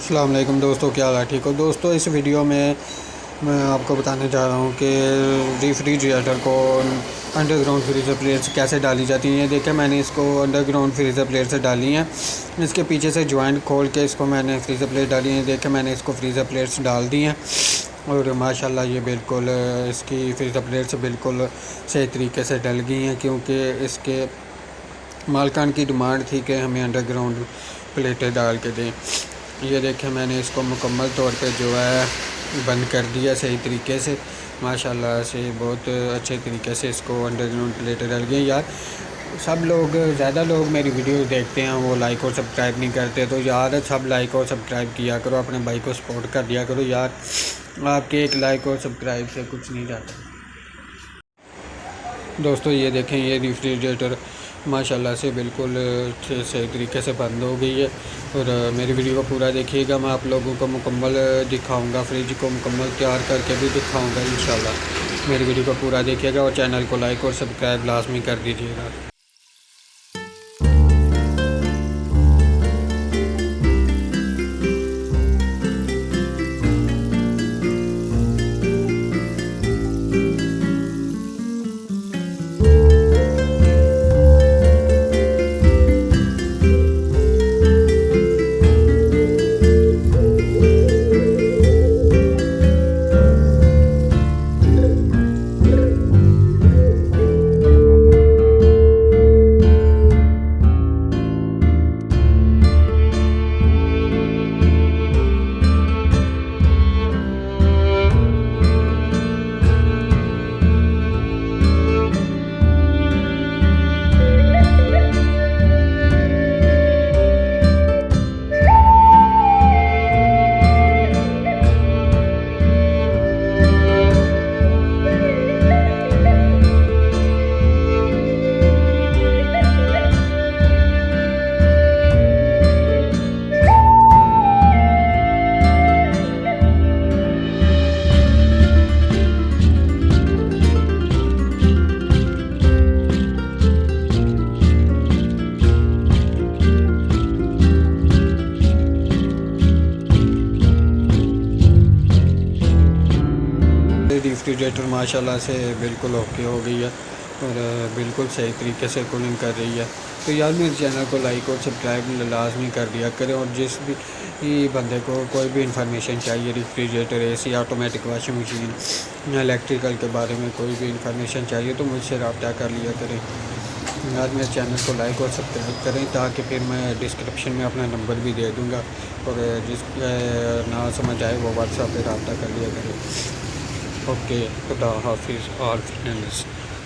अस्सलाम वालेकुम दोस्तों, क्या हाल है? ठीक हो दोस्तों। इस वीडियो में मैं आपको बताने जा रहा हूँ कि रेफ्रिजरेटर को अंडरग्राउंड फ्रीज़र प्लेट से कैसे डाली जाती है। देखें, मैंने इसको अंडरग्राउंड फ्रीज़र प्लेट से डाली है। इसके पीछे से जॉइंट खोल के इसको मैंने फ्रीज़र प्लेट डाली है। देखें, मैंने इसको फ्रीज़र प्लेट से डाल दी हैं और माशाल्लाह ये बिल्कुल इसकी फ्रीज़र प्लेट से बिल्कुल सही तरीके से डल गई हैं, क्योंकि इसके मालकान की डिमांड थी कि हमें अंडरग्राउंड प्लेटें डाल के दें। ये देखें, मैंने इसको मुकम्मल तौर पे जो है बंद कर दिया सही तरीके से। माशाल्लाह से बहुत अच्छे तरीके से इसको अंडरग्राउंड प्लेटें डल गई। यार सब लोग, ज़्यादा लोग मेरी वीडियो देखते हैं, वो लाइक और सब्सक्राइब नहीं करते। तो यार सब लाइक और सब्सक्राइब किया करो, अपने भाई को सपोर्ट कर दिया करो। यार आपके एक लाइक और सब्सक्राइब से कुछ नहीं जाता दोस्तों। ये देखें, ये रेफ्रिजरेटर माशाल्लाह से बिल्कुल सही तरीके से बंद हो गई है। और मेरी वीडियो को पूरा देखिएगा, मैं आप लोगों को मुकम्मल दिखाऊंगा, फ्रिज को मुकम्मल तैयार करके भी दिखाऊंगा इंशाल्लाह। मेरी वीडियो को पूरा देखिएगा और चैनल को लाइक और सब्सक्राइब लाजमी कर दीजिएगा। रेफ्रिजरेटर माशाल्लाह से बिल्कुल ओके हो गई है और बिल्कुल सही तरीके से कूलिंग कर रही है। तो यार मेरे चैनल को लाइक और सब्सक्राइब लाजमी कर दिया करें। और जिस भी बंदे को कोई भी इंफॉर्मेशन चाहिए, refrigerator, AC, automatic washing machine या इलेक्ट्रिकल के बारे में कोई भी इंफॉर्मेशन चाहिए तो मुझसे रब्ता कर लिया करें। यार मेरे चैनल को लाइक और सब्सक्राइब करें, ताकि फिर मैं डिस्क्रिप्शन में अपना नंबर भी दे दूँगा और जिस ना समझ आए वो व्हाट्सएप पर रब्ता कर लिया करें। ओके, खुदा हाफिज़ ऑल फ्रेंड्स।